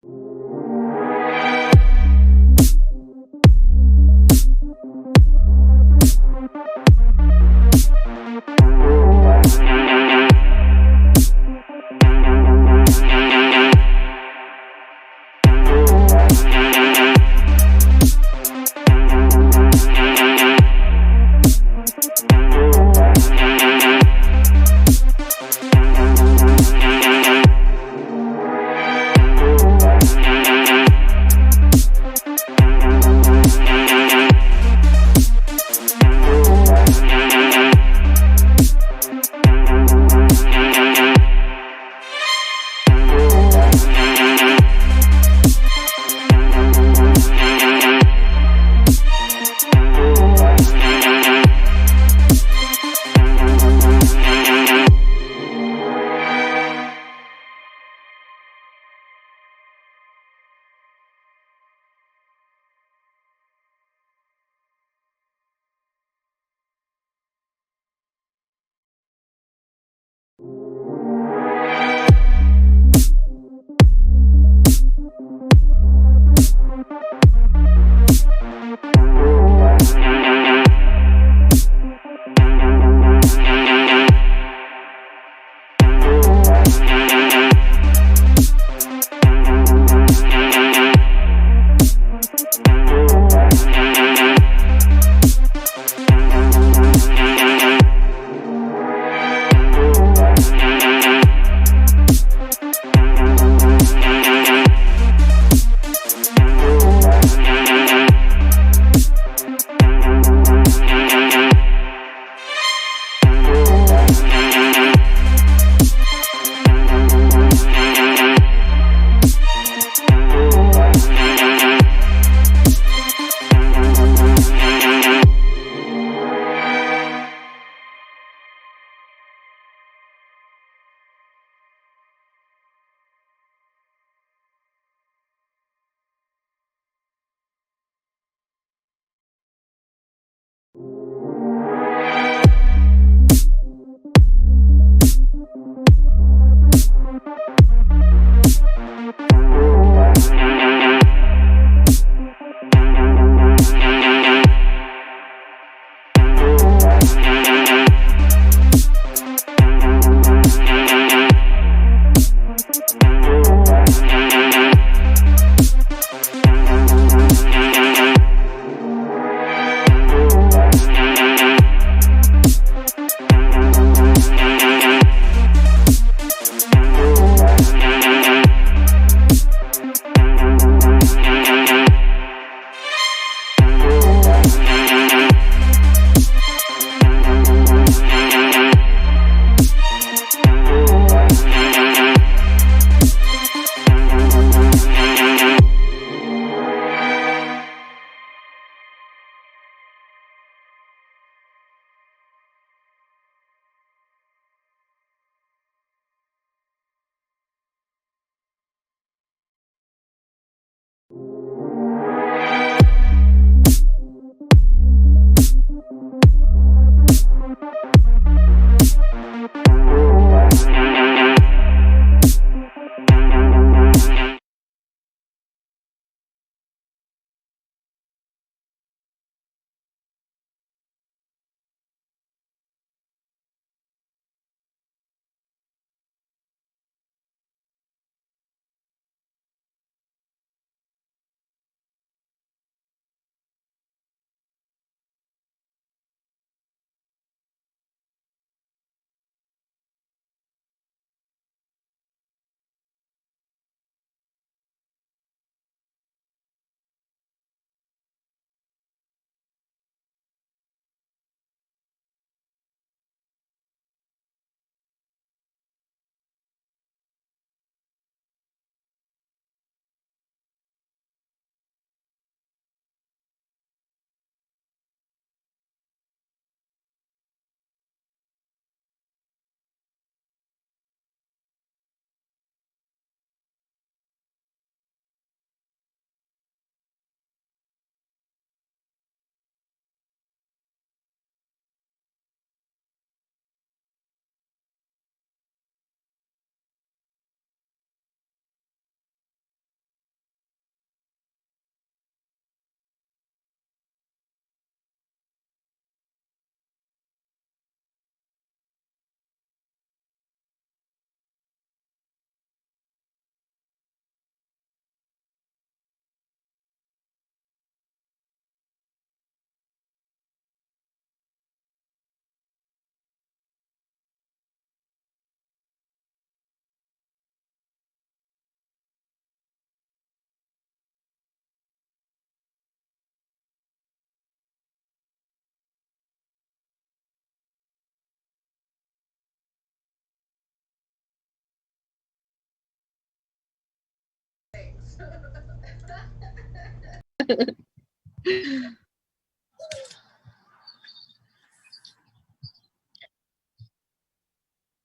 Thank you.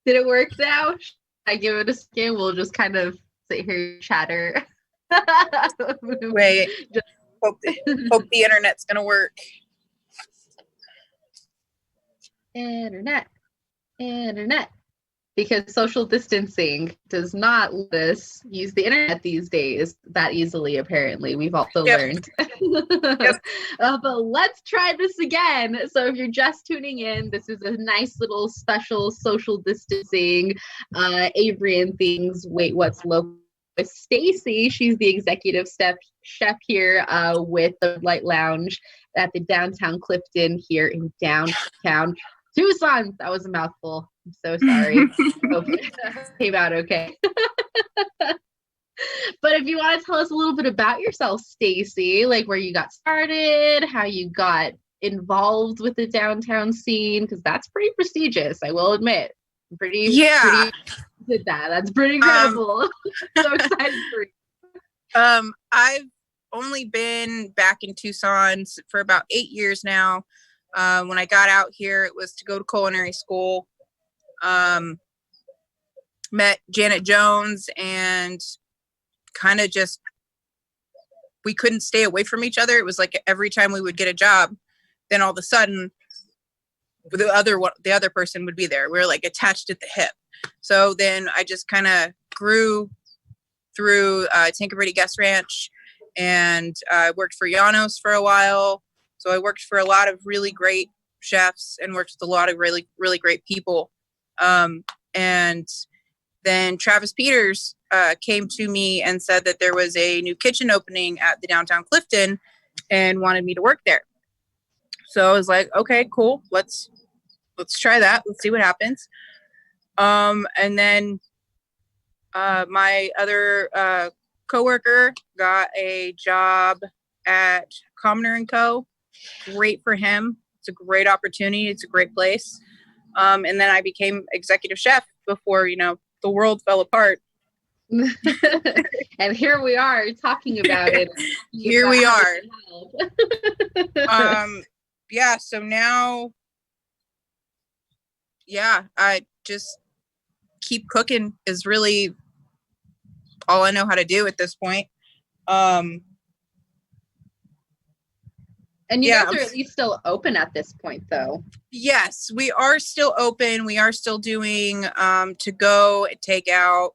Did it work now? Should I give it a scan? We'll just kind of sit here and chatter. Wait, hope the internet's gonna work. Internet. Because social distancing does not let us use the internet these days that easily, apparently. We've also learned. Yep. But let's try this again. So if you're just tuning in, this is a nice little special social distancing Avery and Things Wait What's Local with Stacy. She's the executive chef here with the Light Lounge at the downtown Clifton here in downtown Tucson. That was a mouthful. I'm so sorry. Hopefully that came out okay. But if you want to tell us a little bit about yourself, Stacy, like where you got started, how you got involved with the downtown scene, because that's pretty prestigious, I will admit. Pretty did that. That's pretty incredible. So excited for you. I've only been back in Tucson for about 8 years now. When I got out here, it was to go to culinary school. Met Janet Jones and kind of just, we couldn't stay away from each other. It was like every time we would get a job, then all of a sudden the other person would be there. We were like attached at the hip. So then I just kind of grew through Tanqueray Guest Ranch, and I worked for Llanos for a while. So I worked for a lot of really great chefs and worked with a lot of really, really great people. And then Travis Peters came to me and said that there was a new kitchen opening at the downtown Clifton and wanted me to work there. So I was like, okay, cool. Let's try that. Let's see what happens. And then my other coworker got a job at Commoner & Co. Great for him. It's a great opportunity. It's a great place. And then I became executive chef before, the world fell apart. And here we are talking about it. Here we are. So now, I just keep cooking is really all I know how to do at this point. And you guys are at least still open at this point, though. Yes, we are still open. We are still doing to go, take out.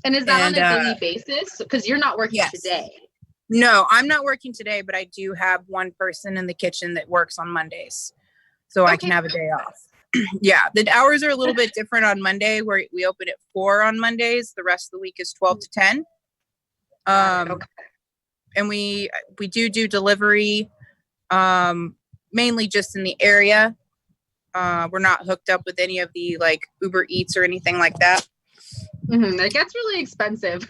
And is that on a daily basis? Because you're not working today. No, I'm not working today, but I do have one person in the kitchen that works on Mondays. So I can have a day off. Yeah, the hours are a little bit different on Monday, where we open at 4 on Mondays. The rest of the week is 12 to 10. And we do delivery, mainly just in the area. We're not hooked up with any of the like Uber Eats or anything like that. Mm-hmm. It gets really expensive.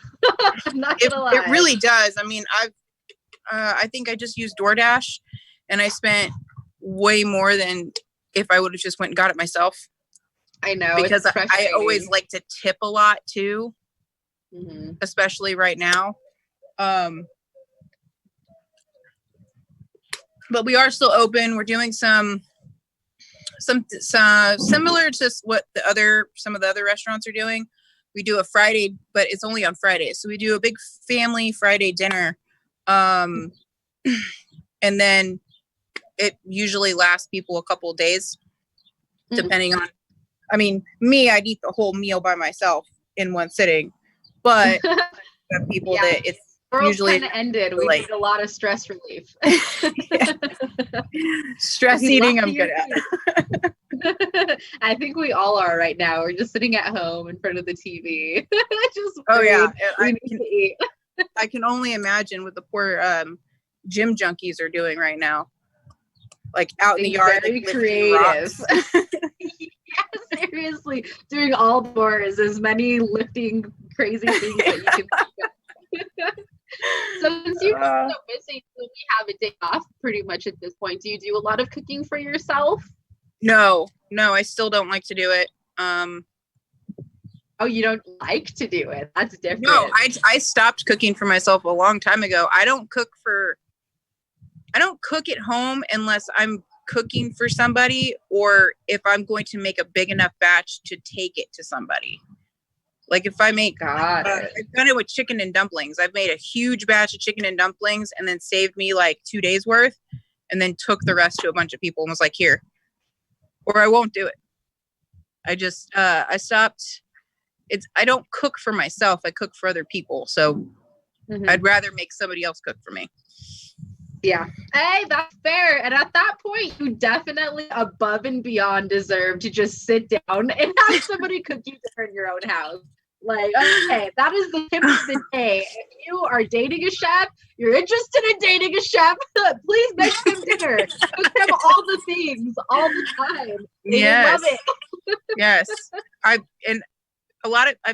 I'm not gonna lie. It really does. I mean, I think I just used DoorDash, and I spent way more than if I would have just went and got it myself. I know, because I always like to tip a lot too, especially right now. But we are still open. We're doing some similar to what some of the other restaurants are doing. We do a Friday, but it's only on Fridays. So we do a big family Friday dinner. And then it usually lasts people a couple of days, depending on, I mean, I'd eat the whole meal by myself in one sitting, but the people that it's usually kind of ended. We need a lot of stress relief. Stress eating, I'm good at. I think we all are right now. We're just sitting at home in front of the TV. I can only imagine what the poor gym junkies are doing right now. Like out in the yard, very creative. Yeah, seriously, doing all doors, as many lifting crazy things that you can think of. So since you're so busy, when we have a day off pretty much at this point, do you do a lot of cooking for yourself? No, I still don't like to do it. Oh, you don't like to do it. That's different. No, I stopped cooking for myself a long time ago. I don't cook at home unless I'm cooking for somebody, or if I'm going to make a big enough batch to take it to somebody. Like if I make, I've done it with chicken and dumplings. I've made a huge batch of chicken and dumplings and then saved me like 2 days worth, and then took the rest to a bunch of people and was like, here, or I won't do it. I just, I stopped. I don't cook for myself. I cook for other people. So I'd rather make somebody else cook for me. Yeah. Hey, that's fair. And at that point, you definitely above and beyond deserve to just sit down and have somebody cook you dinner in your own house. Like, okay, that is the tip of the day. If you are dating a chef, you're interested in dating a chef, please make them dinner. Cook them all the things, all the time. Yes. Love it. Yes. I've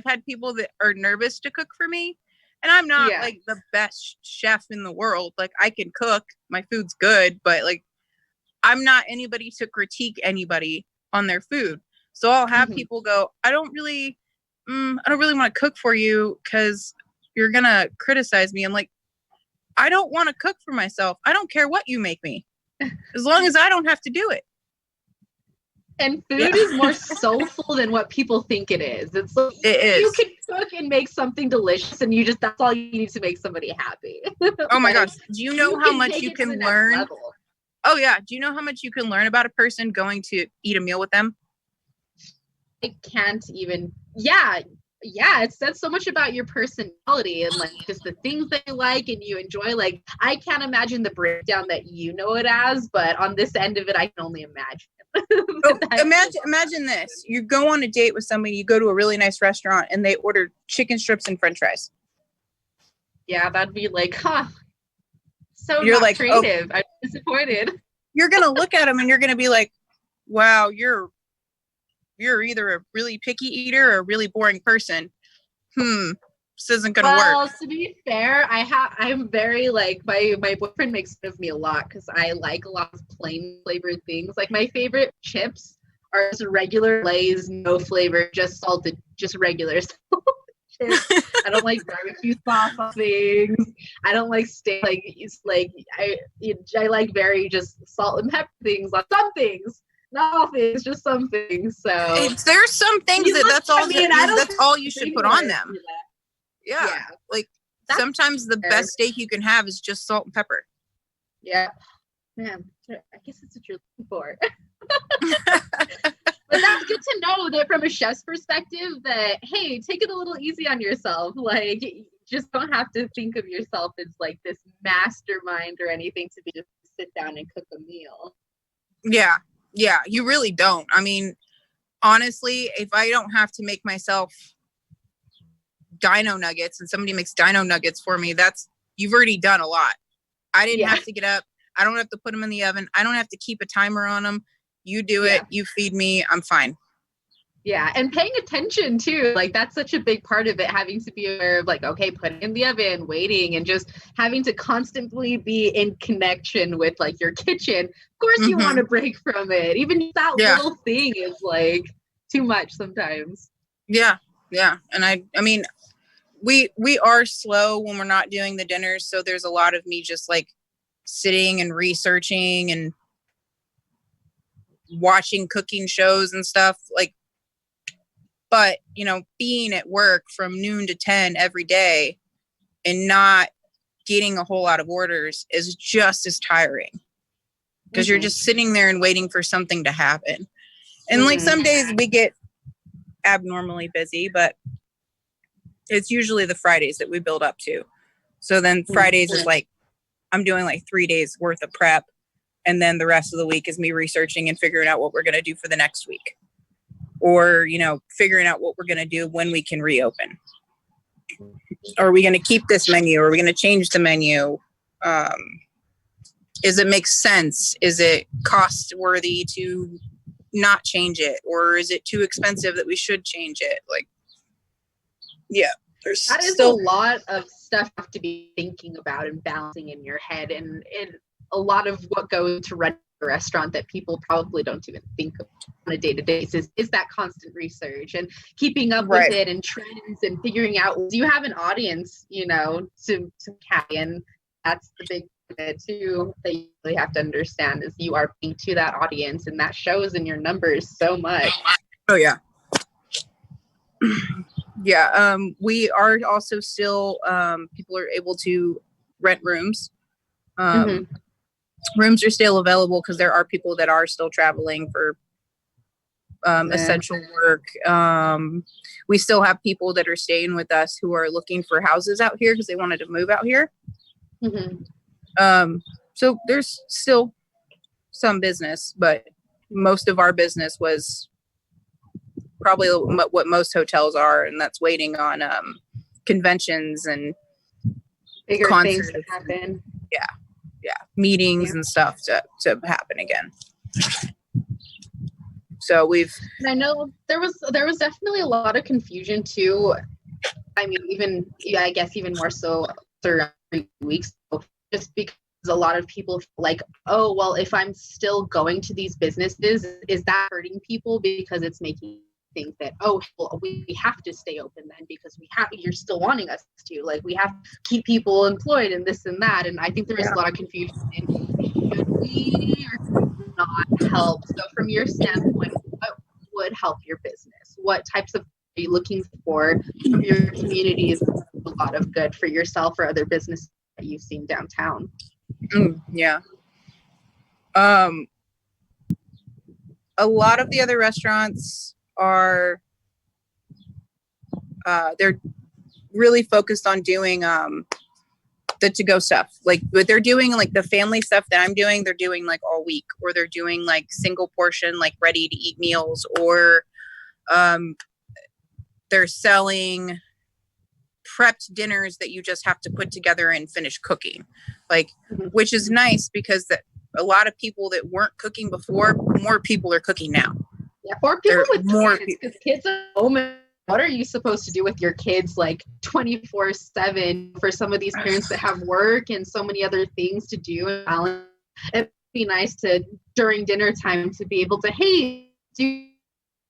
had people that are nervous to cook for me. And I'm not like the best chef in the world. Like I can cook, my food's good, but like I'm not anybody to critique anybody on their food. So I'll have people go, I don't really want to cook for you because you're going to criticize me. I'm like, I don't want to cook for myself. I don't care what you make me, as long as I don't have to do it. And food is more soulful than what people think it is. It's like, you can cook and make something delicious, and that's all you need to make somebody happy. Oh my gosh. Do you know how much you can learn? Oh yeah. Do you know how much you can learn about a person going to eat a meal with them? I can't even. Yeah. It says so much about your personality and like just the things that you like and you enjoy. Like I can't imagine the breakdown that you know it as, but on this end of it, I can only imagine. Imagine this. You go on a date with somebody, you go to a really nice restaurant and they order chicken strips and french fries. Yeah, that'd be like, so you're not like creative. I'm disappointed. You're gonna look at them and you're gonna be like, wow, you're either a really picky eater or a really boring person. This isn't gonna work. Well, to be fair, I'm very like my boyfriend makes fun of me a lot because I like a lot of plain flavored things. Like my favorite chips are just regular Lay's, no flavor, just salted, just regular chips. I don't like barbecue sauce on things. I don't like steak. I like very just salt and pepper things on some things. Not all things, just some things. So there's some things that's all you should put on them. Yeah. Like sometimes the best steak you can have is just salt and pepper. Yeah. Man, I guess that's what you're looking for. But that's good to know that from a chef's perspective that, hey, take it a little easy on yourself. Like, you just don't have to think of yourself as like this mastermind or anything to be just sit down and cook a meal. Yeah. Yeah, you really don't. I mean, honestly, if I don't have to make myself dino nuggets and somebody makes dino nuggets for me, you've already done a lot. I didn't have to get up. I don't have to put them in the oven. I don't have to keep a timer on them. You do it. You feed me. I'm fine. Yeah. And paying attention too. Like that's such a big part of it, having to be aware of like, okay, put it in the oven, waiting, and just having to constantly be in connection with like your kitchen. Of course you want to break from it. Even that little thing is like too much sometimes. Yeah. Yeah. And I mean, we are slow when we're not doing the dinners. So there's a lot of me just like sitting and researching and watching cooking shows and stuff like, but being at work from noon to 10 every day and not getting a whole lot of orders is just as tiring because you're just sitting there and waiting for something to happen. And like some days we get abnormally busy, but it's usually the Fridays that we build up to. So then Fridays is like, I'm doing like 3 days worth of prep. And then the rest of the week is me researching and figuring out what we're going to do for the next week. Or, figuring out what we're going to do when we can reopen. Are we going to keep this menu? Are we going to change the menu? Is it make sense? Is it cost worthy to not change it? Or is it too expensive that we should change it? Like, yeah. That is a lot of stuff to be thinking about and balancing in your head, and a lot of what goes to run a restaurant that people probably don't even think of on a day-to-day basis is that constant research and keeping up with it and trends and figuring out, do you have an audience, you know, to carry? And that's the big bit too that you really have to understand, is you are being to that audience, and that shows in your numbers so much. Oh yeah. Yeah. We are also still, people are able to rent rooms. Rooms are still available because there are people that are still traveling for essential work. We still have people that are staying with us who are looking for houses out here because they wanted to move out here. So there's still some business, but most of our business was probably what most hotels are, and that's waiting on conventions and bigger concerts things to happen. Yeah, meetings and stuff to happen again. So I know there was definitely a lot of confusion too. I mean, I guess even more so 3 weeks ago, just because a lot of people feel like, oh, well, if I'm still going to these businesses, is that hurting people because it's making think that, oh, well, we have to stay open then because you're still wanting us to, like, we have to keep people employed and this and that. And I think there is a lot of confusion in, should we or should we not help? So from your standpoint, what would help your business? What types of are you looking for from your communities? A lot of good for yourself or other businesses that you've seen downtown. Yeah. A lot of the other restaurants are they're really focused on doing the to-go stuff, like what they're doing, like the family stuff that I'm doing, they're doing like all week, or they're doing like single portion, like ready to eat meals, or they're selling prepped dinners that you just have to put together and finish cooking, like, which is nice because a lot of people that weren't cooking before, more people are cooking now. Yeah, for people with more kids, because kids are home. What are you supposed to do with your kids like 24/7 for some of these parents that have work and so many other things to do and balance? It'd be nice to, during dinner time, to be able to, hey, do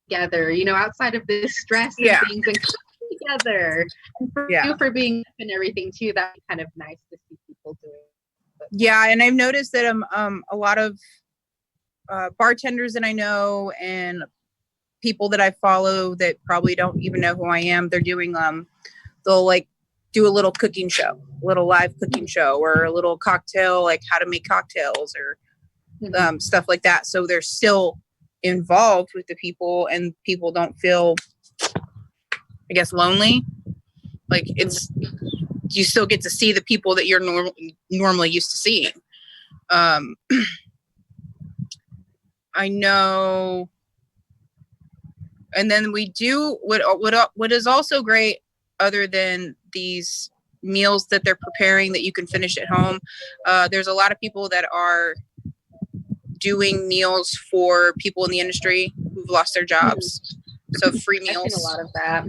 together, you know, outside of this stress and things, and cook together. And for you, for being and everything too, that'd be kind of nice to see people doing. Yeah, and I've noticed that a lot of bartenders that I know and people that I follow that probably don't even know who I am, they're doing they'll like do a little cooking show, a little live cooking show, or a little cocktail, like how to make cocktails, or stuff like that. So they're still involved with the people, and people don't feel, I guess, lonely. Like, it's, you still get to see the people that you're normally used to seeing. I know. And then we do what is also great, other than these meals that they're preparing that you can finish at home. There's a lot of people that are doing meals for people in the industry who've lost their jobs. So free meals. I've seen a lot of that.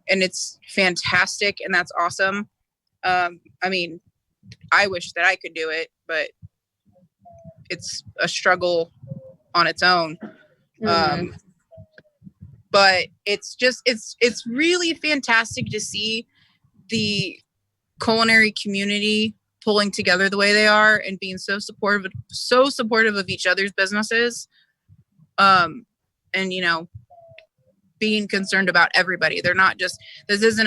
And it's fantastic, and that's awesome. I mean, I wish that I could do it, but it's a struggle on its own. But it's just, it's really fantastic to see the culinary community pulling together the way they are and being so supportive of each other's businesses. And, you know, being concerned about everybody. They're not just, this isn't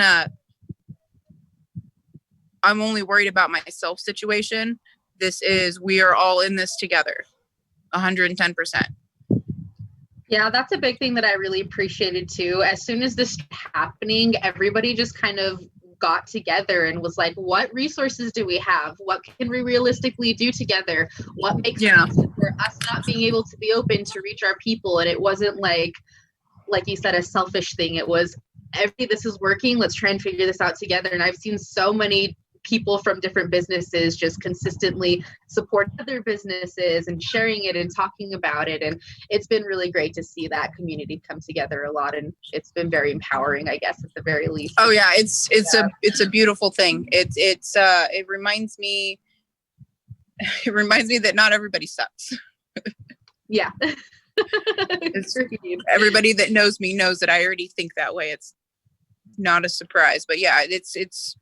I'm only worried about myself situation. This is, we are all in this together, 110%. Yeah, that's a big thing that I really appreciated too. As soon as this happening, everybody just kind of got together and was like, what resources do we have? What can we realistically do together? What makes sense for us not being able to be open to reach our people? And it wasn't like you said, a selfish thing. It was, this is working. Let's try and figure this out together. And I've seen so many people from different businesses just consistently support other businesses and sharing it and talking about it. And it's been really great to see that community come together a lot. And it's been very empowering, I guess, at the very least. Oh yeah. It's a beautiful thing. It reminds me that not everybody sucks. Yeah. Everybody that knows me knows that I already think that way. It's not a surprise, but yeah, it's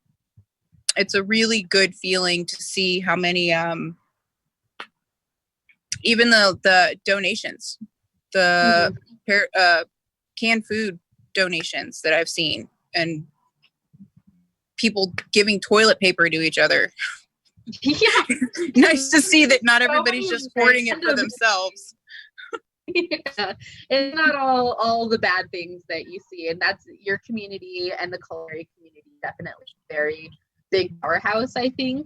a really good feeling to see how many, even the donations, the canned food donations that I've seen, and people giving toilet paper to each other. Yeah. Nice to see that not everybody's just hoarding it for themselves. Yeah, it's not all the bad things that you see, and that's your community, and the culinary community definitely very big powerhouse, I think,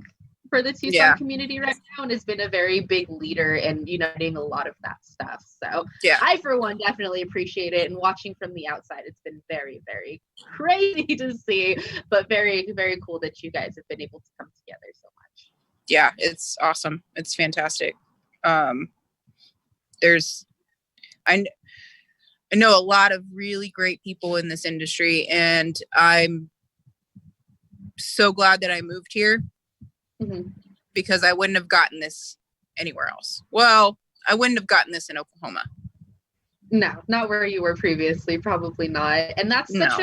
for the Tucson community right now, and has been a very big leader in uniting a lot of that stuff. So I, for one, definitely appreciate it, and watching from the outside, it's been very, very crazy to see, but very, very cool that you guys have been able to come together so much. Yeah, it's awesome. It's fantastic. I know a lot of really great people in this industry, and I'm so glad that I moved here, because I wouldn't have gotten this anywhere else. Well, I wouldn't have gotten this in Oklahoma. No, not where you were previously, probably not. And that's such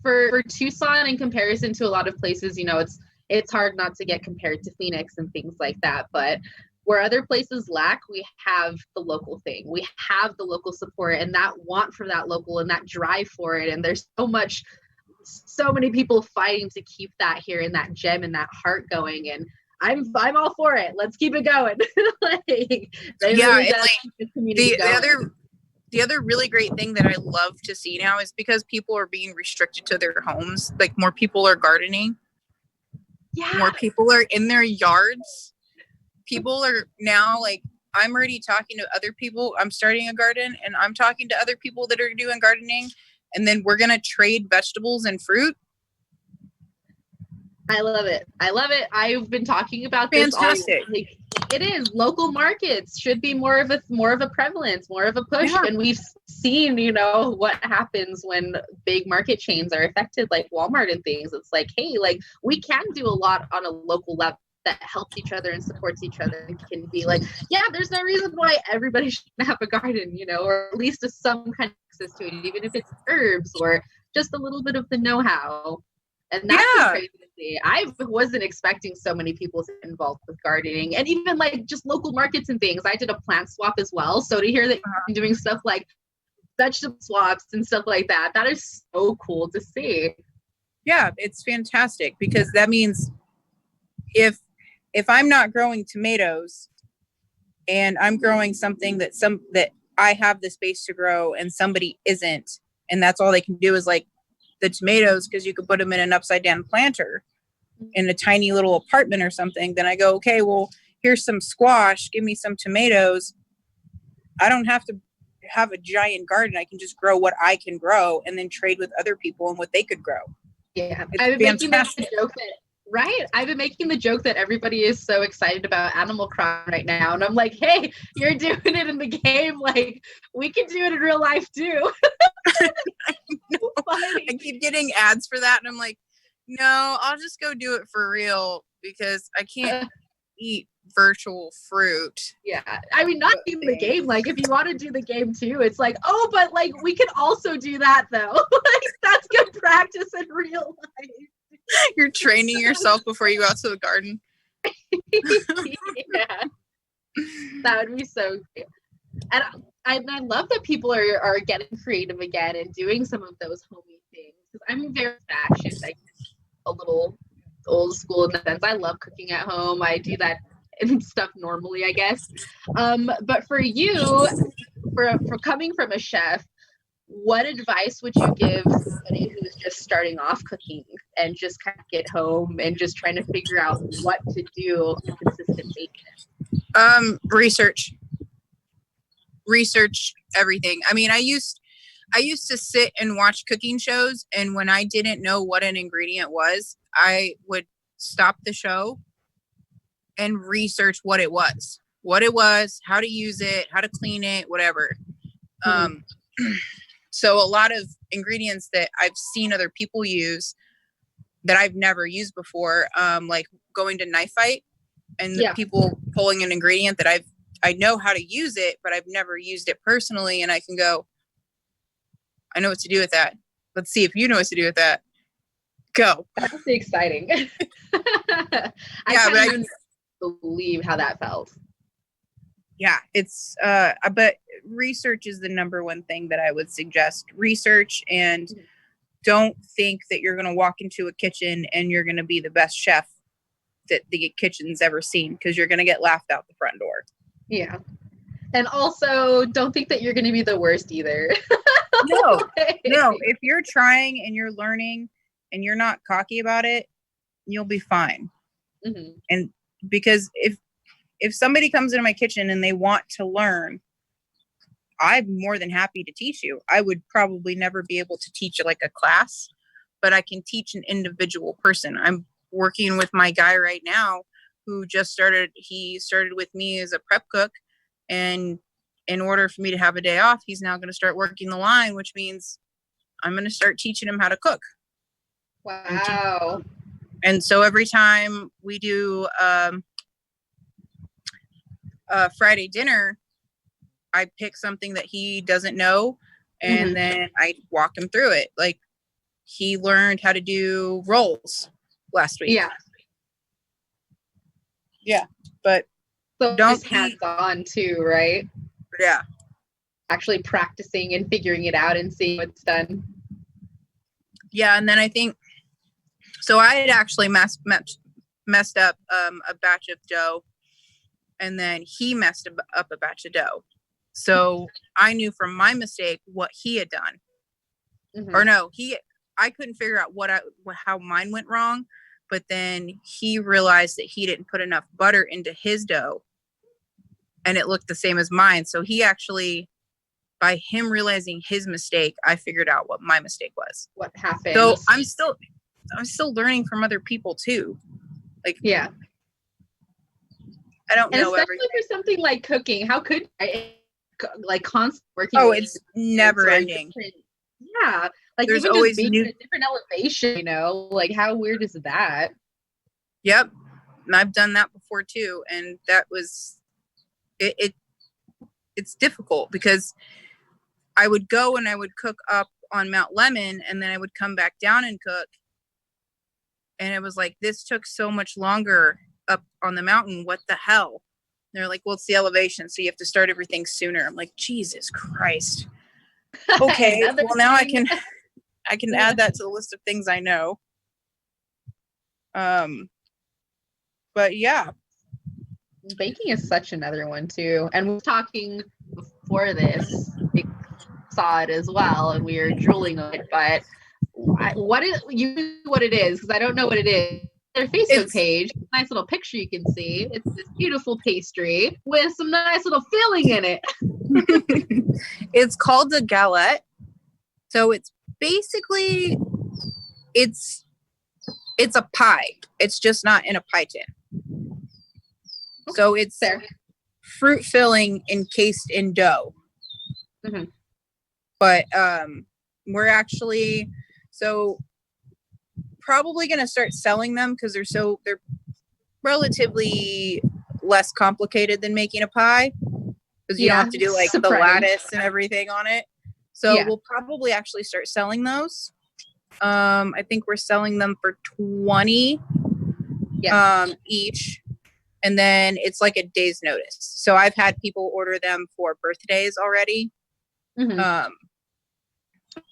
for Tucson, in comparison to a lot of places, you know, it's hard not to get compared to Phoenix and things like that, but where other places lack, we have the local thing. We have the local support, and that want for that local, and that drive for it. And there's so many people fighting to keep that here, and that gem and that heart going. And I'm all for it. Let's keep it going. The other really great thing that I love to see now is, because people are being restricted to their homes, like more people are gardening. Yeah. More people are in their yards. People are now, like, I'm already talking to other people. I'm starting a garden, and I'm talking to other people that are doing gardening, and then we're going to trade vegetables and fruit. I love it. I've been talking about this. Fantastic. It is. Local markets should be more of a prevalence, more of a push. Yeah. And we've seen, you know, what happens when big market chains are affected, like Walmart and things. It's like, hey, like, we can do a lot on a local level that helps each other and supports each other, and can be like, yeah, there's no reason why everybody shouldn't have a garden, you know, or at least some kind of access to it, even if it's herbs or just a little bit of the know-how. And that's crazy to see. I wasn't expecting so many people to get involved with gardening, and even like just local markets and things. I did a plant swap as well. So to hear that you're doing stuff like vegetable swaps and stuff like that, that is so cool to see. Yeah, it's fantastic, because that means if I'm not growing tomatoes, and I'm growing something that I have the space to grow, and somebody isn't, and that's all they can do is like the tomatoes, because you could put them in an upside down planter in a tiny little apartment or something, then I go, okay, well, here's some squash, give me some tomatoes. I don't have to have a giant garden. I can just grow what I can grow, and then trade with other people and what they could grow. Yeah, I've been making the joke that, right? I've been making the joke that everybody is so excited about Animal Crossing right now. And I'm like, hey, you're doing it in the game. Like, we can do it in real life too. I keep getting ads for that. And I'm like, no, I'll just go do it for real, because I can't eat virtual fruit. Yeah. I mean, not even the game. Like, if you want to do the game too, it's like, oh, but like, we can also do that though. Like, that's good practice in real life. You're training yourself before you go out to the garden. Yeah, that would be so cute. And I love that people are getting creative again and doing some of those homey things. Because I'm very fashion, like a little old school in the sense. I love cooking at home. I do that and stuff normally, I guess. But for you, for coming from a chef, what advice would you give somebody who's just starting off cooking and just kind of get home and just trying to figure out what to do on a consistent basis? Research everything. I mean, I used to sit and watch cooking shows, and when I didn't know what an ingredient was, I would stop the show and research what it was, how to use it, how to clean it, whatever. So a lot of ingredients that I've seen other people use that I've never used before, like going to Knife Fight and the people pulling an ingredient that I know how to use it, but I've never used it personally. And I can go, I know what to do with that. Let's see if you know what to do with that. Go. That's exciting. I can't even believe how that felt. Yeah, it's but research is the number one thing that I would suggest. Research, and don't think that you're going to walk into a kitchen and you're going to be the best chef that the kitchen's ever seen, because you're going to get laughed out the front door. Yeah. And also, don't think that you're going to be the worst either. No. If you're trying and you're learning and you're not cocky about it, you'll be fine. Mm-hmm. And because if somebody comes into my kitchen and they want to learn, I'm more than happy to teach you. I would probably never be able to teach like a class, but I can teach an individual person. I'm working with my guy right now who just started. He started with me as a prep cook, and in order for me to have a day off, he's now going to start working the line, which means I'm going to start teaching him how to cook. Wow. And so every time we do Friday dinner, I pick something that he doesn't know, and then I walk him through it. Like, he learned how to do rolls last week. Yeah, but so don't hands-on too, right? Yeah, actually practicing and figuring it out and seeing what's done. Yeah, and then I think so. I had actually messed up a batch of dough, and then he messed up a batch of dough. So I knew from my mistake what he had done. Mm-hmm. Or no, I couldn't figure out how mine went wrong, but then he realized that he didn't put enough butter into his dough, and it looked the same as mine. So he actually, by him realizing his mistake, I figured out what my mistake was. What happened? So I'm still learning from other people too. Like, yeah, I don't know especially for something like cooking. How could I like constant working? Oh, it's never ending. Yeah, like there's even always just being at a different elevation. You know, like how weird is that? Yep, and I've done that before too, and that was it's difficult because I would go and I would cook up on Mount Lemon, and then I would come back down and cook. And it was like, this took so much longer up on the mountain. What the hell? They're like, well, it's the elevation, so you have to start everything sooner. I'm like, Jesus Christ. Okay, well, now I can add that to the list of things I know. But yeah. Baking is such another one too. And we were talking before this, we saw it as well, and we were drooling on it, but what it is, because I don't know what it is. Their Facebook page, nice little picture you can see. It's this beautiful pastry with some nice little filling in it. It's called a galette. So it's basically it's a pie. It's just not in a pie tin. So it's fruit filling encased in dough. Mm-hmm. But we're actually probably going to start selling them because they're relatively less complicated than making a pie, because you don't have to do like the lattice and everything on it. So we'll probably actually start selling those. I think we're selling them for $20 each. And then it's like a day's notice. So I've had people order them for birthdays already. Mm-hmm.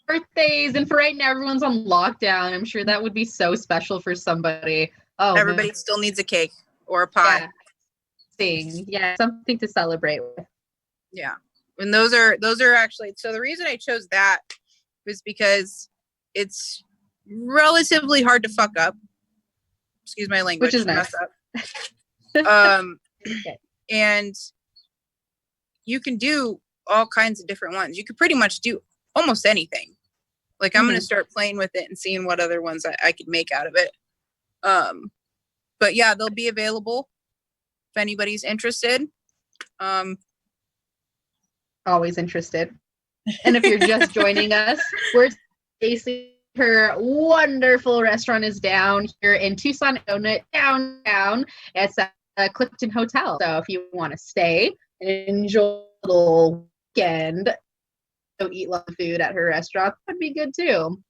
Birthdays, and for right now, everyone's on lockdown. I'm sure that would be so special for somebody. Oh, everybody still needs a cake or a pie. Something to celebrate with. Yeah, and those are actually. So the reason I chose that was because it's relatively hard to fuck up. Excuse my language. Which is nice. And you can do all kinds of different ones. You could pretty much do almost anything. Like, I'm going to start playing with it and seeing what other ones I could make out of it. But yeah, they'll be available if anybody's interested. Always interested. And if you're just joining us, we're Stacy. Her wonderful restaurant is down here in Tucson, downtown. It's a Clifton Hotel. So if you want to stay, enjoy a little weekend, go eat lots of food at her restaurant, that'd be good too.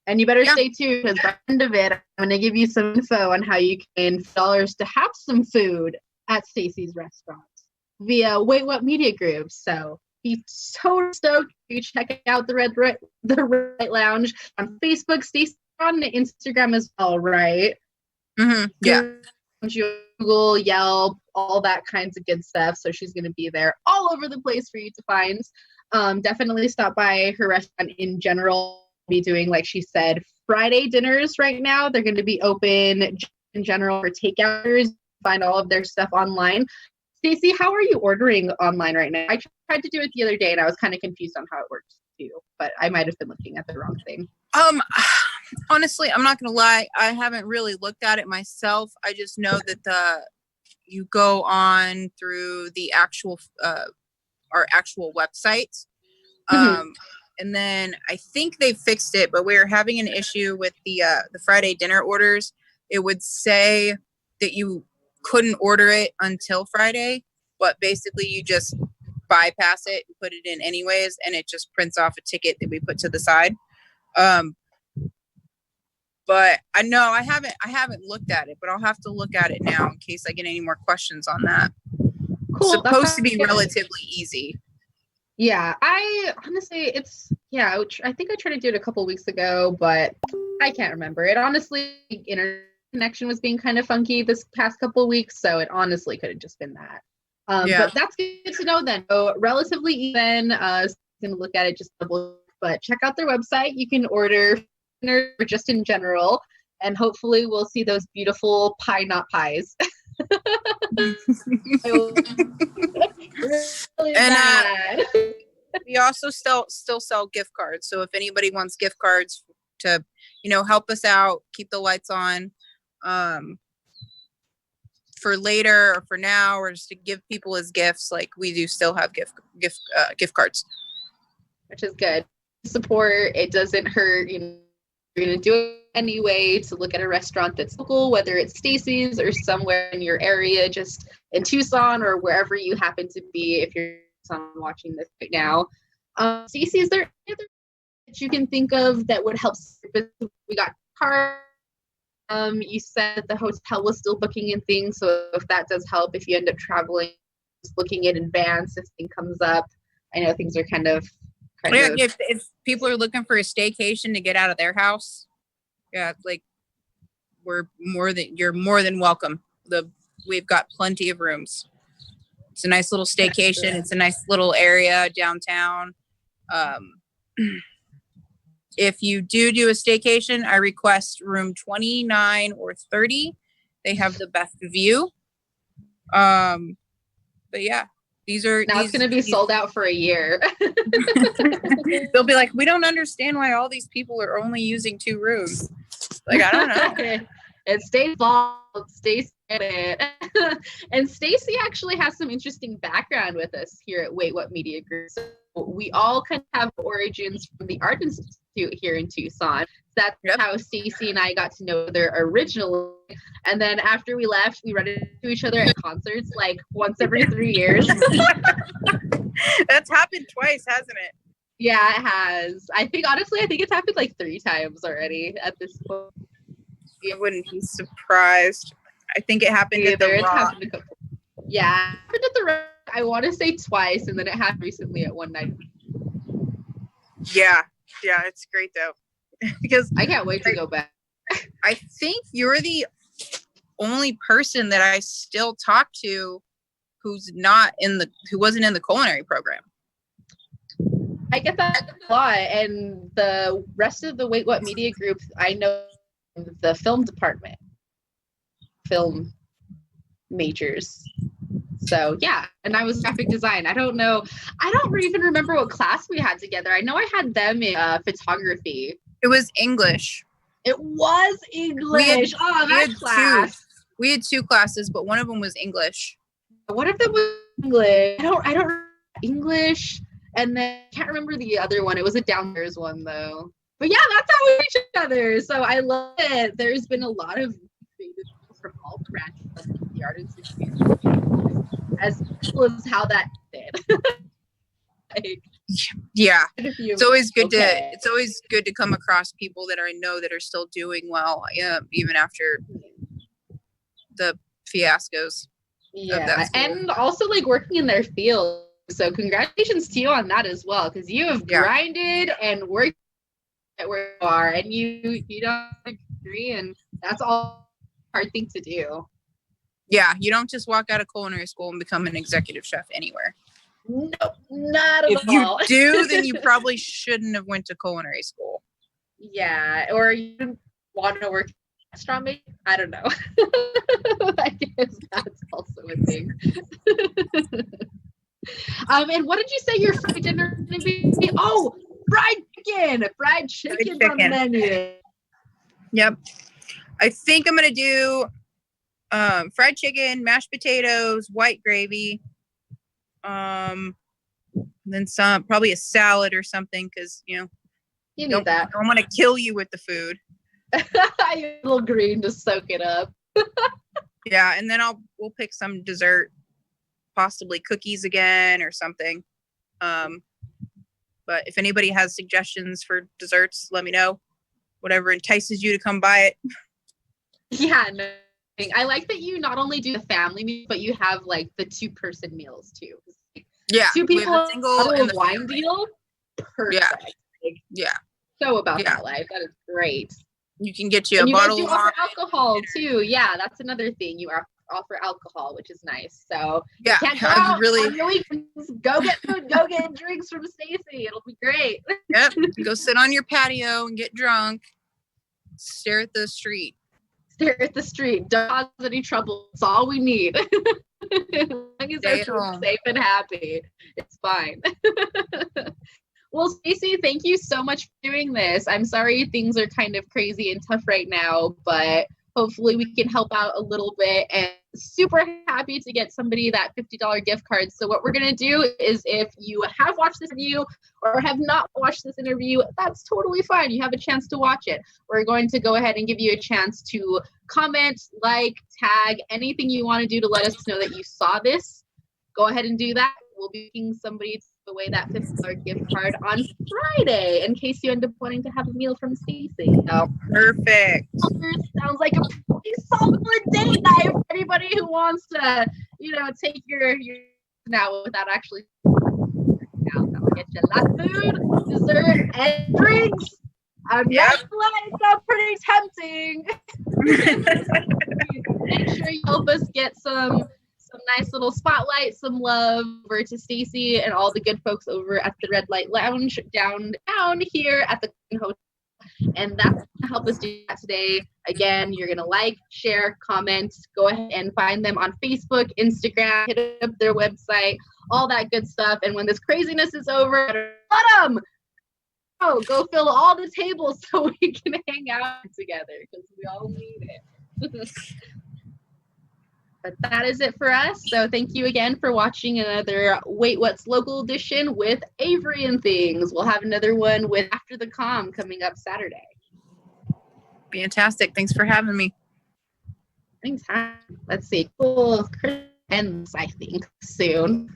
And you better stay tuned, because by the end of it, I'm going to give you some info on how you can $5 to have some food at Stacy's restaurant via Wait What Media Group. So be so stoked. You check out the Red Light Lounge on Facebook. Stacy on Instagram as well, right? Mm-hmm. Yeah. Google, Yelp, all that kinds of good stuff. So she's going to be there all over the place for you to find. Definitely stop by her restaurant in general. Be doing, like she said, Friday dinners right now. They're going to be open in general for takeouters. Find all of their stuff online. Stacy, how are you ordering online right now? I tried to do it the other day and I was kind of confused on how it works too, but I might have been looking at the wrong thing. Honestly, I'm not gonna lie, I haven't really looked at it myself. I just know that you go on through the actual our actual website. And then I think they fixed it, but we were having an issue with the Friday dinner orders. It would say that you couldn't order it until Friday, but basically you just bypass it and put it in anyways, and it just prints off a ticket that we put to the side. But I know I haven't looked at it, but I'll have to look at it now in case I get any more questions on that. Cool. It's supposed to be relatively easy. Yeah, I honestly, I think I tried to do it a couple weeks ago, but I can't remember. It honestly, internet connection was being kind of funky this past couple weeks, so it honestly could have just been that. But that's good to know then. So relatively even, going to look at it just double, but check out their website. You can order dinner just in general, and hopefully we'll see those beautiful pie not pies. Really bad. We also still sell gift cards. So if anybody wants gift cards to, help us out, keep the lights on, for later or for now, or just to give people as gifts, like we do still have gift cards, which is good. Support, it doesn't hurt. You're gonna do it anyway to look at a restaurant that's local, whether it's Stacy's or somewhere in your area, just in Tucson or wherever you happen to be. If you're watching this right now, Stacy, is there any other that you can think of that would help? We got cards. You said the hotel was still booking and things, so if that does help, if you end up traveling, just looking in advance if thing comes up. I know things are kind of. If people are looking for a staycation to get out of their house, like you're more than welcome. We've got plenty of rooms. It's a nice little staycation. It's a nice little area downtown. If you do a staycation, I request room 29 or 30. They have the best view. But yeah, it's going to be sold out for a year. They'll be like, we don't understand why all these people are only using 2 rooms. Like, I don't know. It stays long. Stacy it. And Stacy actually has some interesting background with us here at Wait What Media Group. So we all kind of have origins from the Art Institute here in Tucson. That's how Stacy and I got to know her originally. And then after we left, we ran into each other at concerts like once every 3 years. That's happened twice, hasn't it? Yeah, it has. I think it's happened like 3 times already at this point. You wouldn't be surprised. I think it happened at the Rock. It happened at the Rock. I want to say twice, and then it happened recently at one night. Yeah, it's great though. Because I can't wait to go back. I think you're the only person that I still talk to who wasn't in the culinary program. I get that a lot, and the rest of the Wait What Media Group, I know the film department, film majors. So yeah, and I was graphic design. I don't even remember what class we had together. I know I had them in photography. It was English. It was English. We had 2 classes, but one of them was English. One of them was English. I don't remember English, and then I can't remember the other one. It was a downstairs one though. But yeah, that's how we reach each other. So I love it. There's been a lot of creative people from all branches of the Art Institute, as well as how that Like, yeah, it's always good to come across people that I know that are still doing well, even after the fiascos of that school. And also like working in their field. So congratulations to you on that as well, because you have grinded and worked at where you are, and you don't agree, and that's all a hard thing to do. Yeah, you don't just walk out of culinary school and become an executive chef anywhere. Nope, not at if all. If you do, then you probably shouldn't have went to culinary school. Yeah, or you want to work in a restaurant, maybe? I don't know. I guess that's also a thing. And what did you say your Friday dinner is going to be? Oh, fried chicken! Fried chicken's on the menu. Yep. I think I'm going to do fried chicken, mashed potatoes, white gravy, then probably a salad or something, because you need that. I don't want to kill you with the food. A little green to soak it up. Yeah, and then we'll pick some dessert, possibly cookies again or something. But if anybody has suggestions for desserts, let me know. Whatever entices you to come buy it. Yeah, no. I like that you not only do the family meal, but you have like the 2-person meals too. Yeah, 2 people, a single and the wine deal. Perfect. Yeah. So about that life. That is great. You can get you a bottle of wine. Alcohol too. Yeah, that's another thing. You offer alcohol, which is nice. So yeah, can't go out on your weekends. Go get food. Go get drinks from Stacy. It'll be great. Yep. Go sit on your patio and get drunk. Stare at the street. Don't cause any trouble. It's all we need. As long as our children are safe and happy, it's fine. Well, Stacy, thank you so much for doing this. I'm sorry things are kind of crazy and tough right now, but hopefully we can help out a little bit, and super happy to get somebody that $50 gift card. So what we're going to do is, if you have watched this interview or have not watched this interview, that's totally fine. You have a chance to watch it. We're going to go ahead and give you a chance to comment, like, tag, anything you want to do to let us know that you saw this. Go ahead and do that. We'll be giving somebody to give away that $50 gift card on Friday, in case you end up wanting to have a meal from Stacy. So perfect. Sounds like a pretty solid date night for anybody who wants to, take your now without actually. Now that'll get you lots of food, dessert, and drinks. I'm not lying, it's pretty tempting. Make sure you help us get some nice little spotlight, some love over to Stacy and all the good folks over at the Red Light Lounge down here at the hotel. And that's going to help us do that today. Again, you're going to like, share, comment, go ahead and find them on Facebook, Instagram, hit up their website, all that good stuff. And when this craziness is over, go fill all the tables so we can hang out together, because we all need it. But that is it for us. So thank you again for watching another Wait What's Local edition with Avery and Things. We'll have another one with After the Comm coming up Saturday. Fantastic. Thanks for having me. Thanks. Let's see. Cool. Ends, I think, soon.